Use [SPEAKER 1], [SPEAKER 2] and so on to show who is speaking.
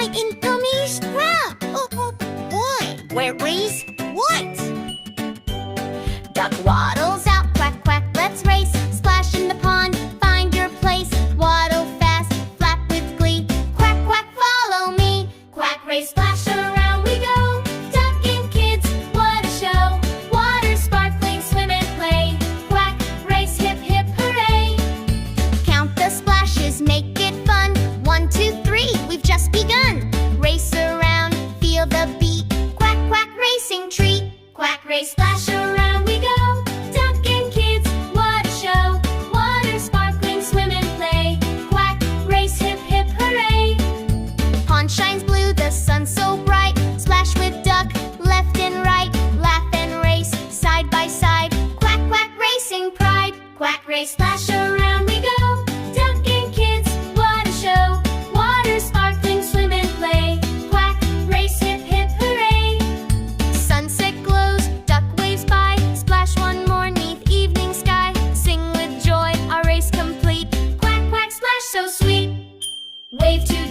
[SPEAKER 1] my incoming scrap. What? Where race? What? Duck waddles out, quack, quack, let's race. Splash in the pond, find your place. Waddle fast, flap with glee. Quack, quack, follow me. Quack-Race, splash around we go. Duck and kids, what a show. Water sparkling, swim and play. Quack-Race, hip, hip, hooray. Count the splashes, make it fun. 1, 2, 3, we've just begun. Race around, feel the beat. Quack, quack, racing treat. Quack-Race, splash around we go. Duck and kids, what a show. Water sparkling, swim and play. Quack-Race, hip, hip, hooray. Pond shines blue, the sun so bright. Splash with duck, left and right. Laugh and race, side by side. Quack, quack, racing pride. Quack-Race, splash around we go. Duck and kids, what a show. Water sparkling, swim and play. Quack-Race, hip, hip, hooray. Sunset glows, duck waves by. Splash one more neath evening sky. Sing with joy, our race complete. Quack, quack, splash so sweet. Wave to